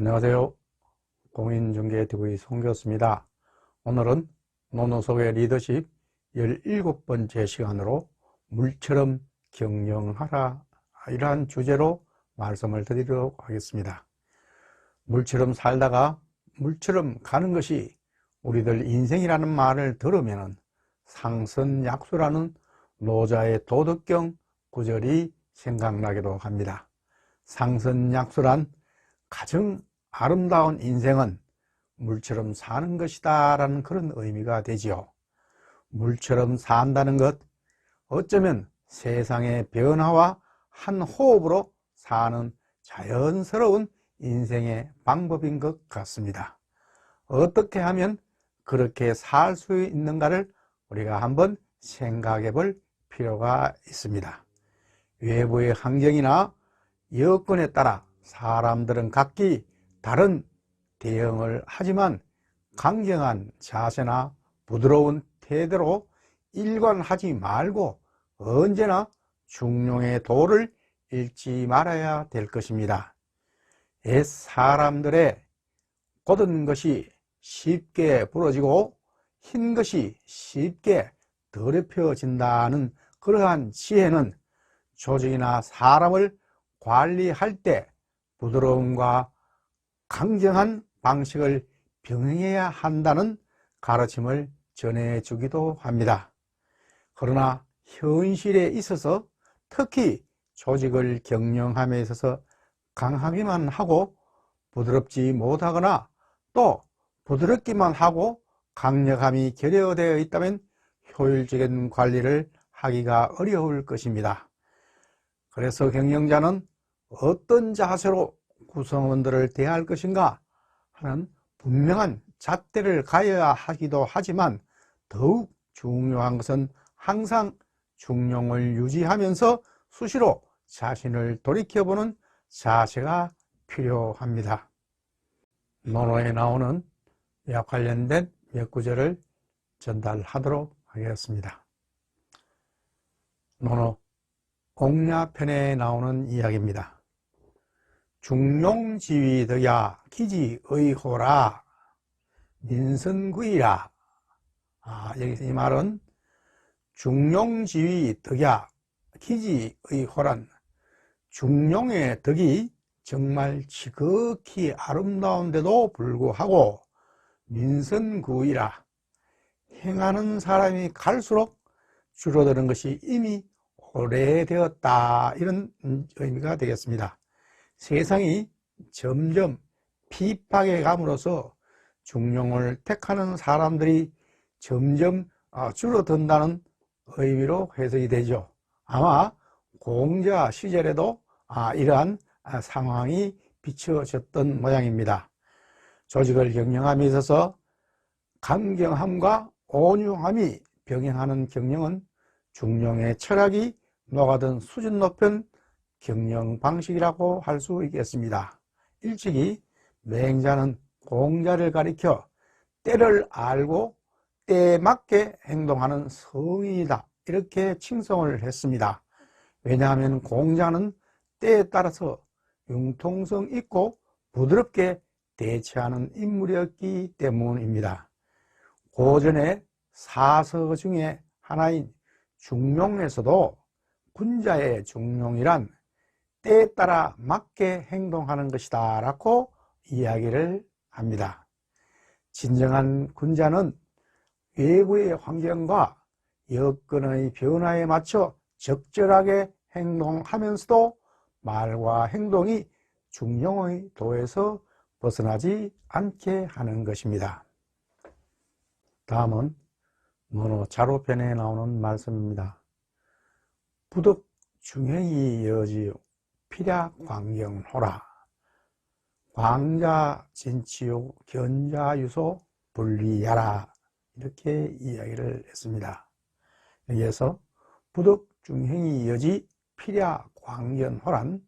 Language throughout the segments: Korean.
안녕하세요. 공인중개TV 송교수입니다. 오늘은 노노속의 리더십 17번째 시간으로 물처럼 경영하라, 이러한 주제로 말씀을 드리도록 하겠습니다. 물처럼 살다가 물처럼 가는 것이 우리들 인생이라는 말을 들으면 상선약수라는 노자의 도덕경 구절이 생각나기도 합니다. 상선약수란 가장 아름다운 인생은 물처럼 사는 것이다 라는 그런 의미가 되지요. 물처럼 산다는 것, 어쩌면 세상의 변화와 한 호흡으로 사는 자연스러운 인생의 방법인 것 같습니다. 어떻게 하면 그렇게 살 수 있는가를 우리가 한번 생각해 볼 필요가 있습니다. 외부의 환경이나 여건에 따라 사람들은 각기 다른 대응을 하지만 강경한 자세나 부드러운 태도로 일관하지 말고 언제나 중용의 도를 잃지 말아야 될 것입니다. 옛 사람들의 곧은 것이 쉽게 부러지고 흰 것이 쉽게 더럽혀진다는 그러한 지혜는 조직이나 사람을 관리할 때 부드러움과 강경한 방식을 병행해야 한다는 가르침을 전해주기도 합니다. 그러나 현실에 있어서 특히 조직을 경영함에 있어서 강하기만 하고 부드럽지 못하거나 또 부드럽기만 하고 강력함이 결여되어 있다면 효율적인 관리를 하기가 어려울 것입니다. 그래서 경영자는 어떤 자세로 구성원들을 대할 것인가 하는 분명한 잣대를 가져야 하기도 하지만 더욱 중요한 것은 항상 중용을 유지하면서 수시로 자신을 돌이켜보는 자세가 필요합니다. 논어에 나오는 이와 관련된 몇 구절을 전달하도록 하겠습니다. 논어 옥야편에 나오는 이야기입니다. 중용지위더야 기지의호라 민선구이라. 여기서 이 말은 중용지위덕야 기지의호란 중용의 덕이 정말 지극히 아름다운데도 불구하고 민선구이라 행하는 사람이 갈수록 줄어드는 것이 이미 오래되었다, 이런 의미가 되겠습니다. 세상이 점점 핍박해 감으로써 중용을 택하는 사람들이 점점 줄어든다는 의미로 해석이 되죠. 아마 공자 시절에도 이러한 상황이 비춰졌던 모양입니다. 조직을 경영함에 있어서 강경함과 온유함이 병행하는 경영은 중용의 철학이 녹아든 수준 높은 경영 방식이라고 할 수 있겠습니다. 일찍이 맹자는 공자를 가리켜 때를 알고 때에 맞게 행동하는 성인이다, 이렇게 칭송을 했습니다. 왜냐하면 공자는 때에 따라서 융통성 있고 부드럽게 대처하는 인물이었기 때문입니다. 고전의 사서 중에 하나인 중용에서도 군자의 중용이란 때에 따라 맞게 행동하는 것이다 라고 이야기를 합니다. 진정한 군자는 외부의 환경과 여건의 변화에 맞춰 적절하게 행동하면서도 말과 행동이 중용의 도에서 벗어나지 않게 하는 것입니다. 다음은 논어 자로편에 나오는 말씀입니다. 부덕 중행이 여지요 필야 광경호라 광자진치요 견자유소 분리하라, 이렇게 이야기를 했습니다. 여기에서 부덕 중행이 여지 필야 광견호란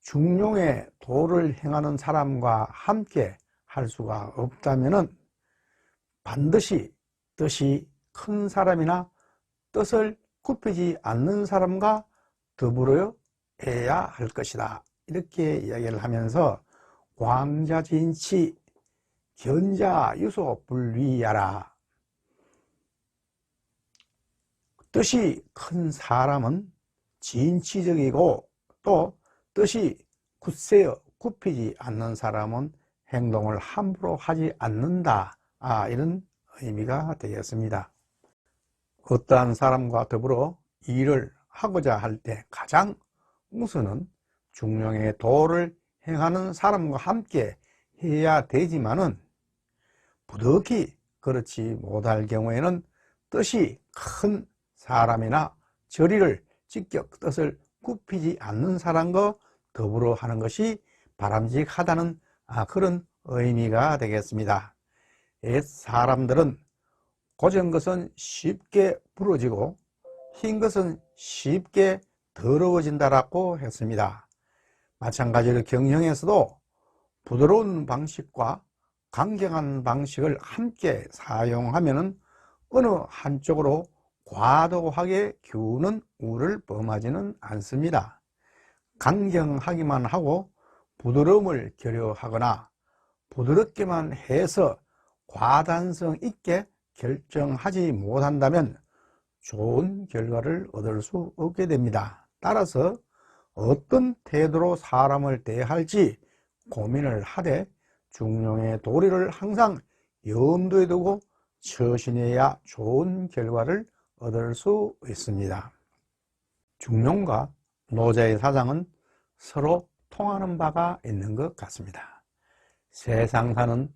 중용의 도를 행하는 사람과 함께 할 수가 없다면은 반드시 뜻이 큰 사람이나 뜻을 굽히지 않는 사람과 더불어 해야 할 것이다, 이렇게 이야기를 하면서 광자진치 견자유소 불위하라. 뜻이 큰 사람은 진취적이고 또 뜻이 굳세어 굽히지 않는 사람은 행동을 함부로 하지 않는다. 이런 의미가 되겠습니다. 어떠한 사람과 더불어 일을 하고자 할 때 가장 우선은 중용의 도를 행하는 사람과 함께 해야 되지만은 부득이 그렇지 못할 경우에는 뜻이 큰 사람이나 저리를 직접 뜻을 굽히지 않는 사람과 더불어 하는 것이 바람직하다는 그런 의미가 되겠습니다. 옛 사람들은 고전 것은 쉽게 부러지고 흰 것은 쉽게 더러워진다라고 했습니다. 마찬가지로 경영에서도 부드러운 방식과 강경한 방식을 함께 사용하면 어느 한쪽으로 과도하게 기우는 우를 범하지는 않습니다. 강경하기만 하고 부드러움을 결여하거나 부드럽게만 해서 과단성 있게 결정하지 못한다면 좋은 결과를 얻을 수 없게 됩니다. 따라서 어떤 태도로 사람을 대할지 고민을 하되 중용의 도리를 항상 염두에 두고 처신해야 좋은 결과를 얻을 수 있습니다. 중용과 노자의 사상은 서로 통하는 바가 있는 것 같습니다. 세상 사는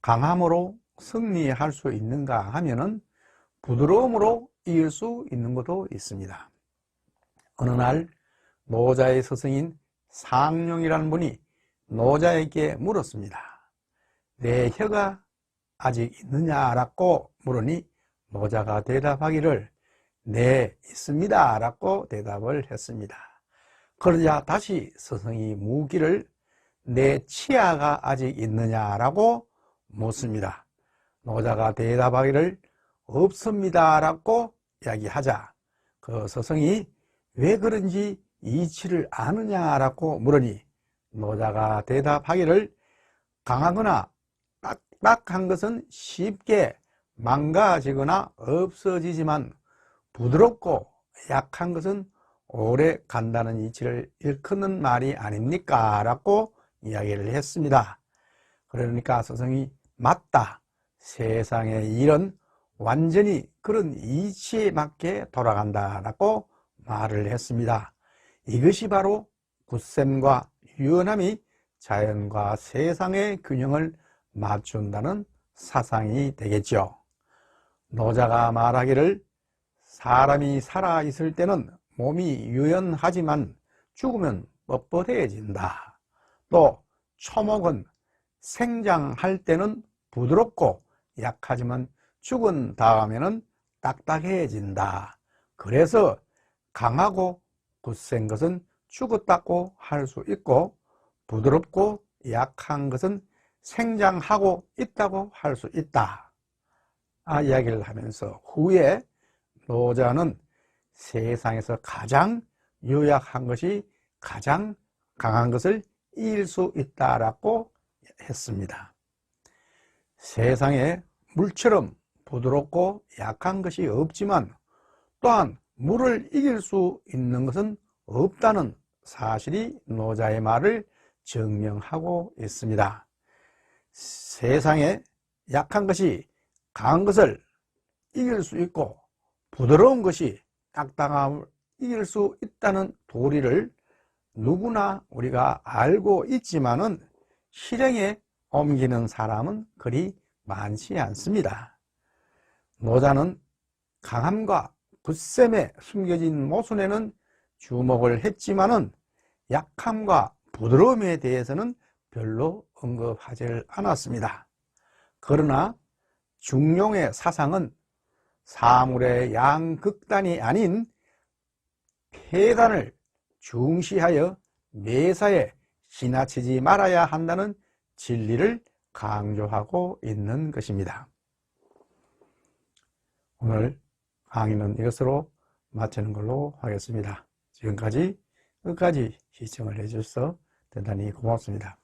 강함으로 승리할 수 있는가 하면은 부드러움으로 이길 수 있는 것도 있습니다. 어느 날 노자의 스승인 상룡이라는 분이 노자에게 물었습니다. 내 혀가 아직 있느냐라고 물으니 노자가 대답하기를 네, 있습니다 라고 대답을 했습니다. 그러자 다시 스승이 묻기를 내 치아가 아직 있느냐라고 묻습니다. 노자가 대답하기를 없습니다 라고 이야기하자 그 스승이 왜 그런지 이치를 아느냐라고 물으니 노자가 대답하기를 강하거나 딱딱한 것은 쉽게 망가지거나 없어지지만 부드럽고 약한 것은 오래 간다는 이치를 일컫는 말이 아닙니까? 라고 이야기를 했습니다. 그러니까 스승이 맞다. 세상의 일은 완전히 그런 이치에 맞게 돌아간다 라고 말을 했습니다. 이것이 바로 굳셈과 유연함이 자연과 세상의 균형을 맞춘다는 사상이 되겠죠. 노자가 말하기를 사람이 살아있을 때는 몸이 유연하지만 죽으면 뻣뻣해진다. 또 초목은 생장할 때는 부드럽고 약하지만 죽은 다음에는 딱딱해진다. 그래서 강하고 굳센 것은 죽었다고 할 수 있고 부드럽고 약한 것은 생장하고 있다고 할 수 있다. 이야기를 하면서 후에 노자는 세상에서 가장 요약한 것이 가장 강한 것을 이길 수 있다라고 했습니다. 세상에 물처럼 부드럽고 약한 것이 없지만 또한 물을 이길 수 있는 것은 없다는 사실이 노자의 말을 증명하고 있습니다. 세상에 약한 것이 강한 것을 이길 수 있고 부드러운 것이 딱딱함을 이길 수 있다는 도리를 누구나 우리가 알고 있지만은 실행에 옮기는 사람은 그리 많지 않습니다. 노자는 강함과 굳셈에 숨겨진 모순에는 주목을 했지만은 약함과 부드러움에 대해서는 별로 언급하지 않았습니다. 그러나 중용의 사상은 사물의 양극단이 아닌 폐단을 중시하여 매사에 지나치지 말아야 한다는 진리를 강조하고 있는 것입니다. 오늘 강의는 이것으로 마치는 걸로 하겠습니다. 지금까지 끝까지 시청을 해주셔서 대단히 고맙습니다.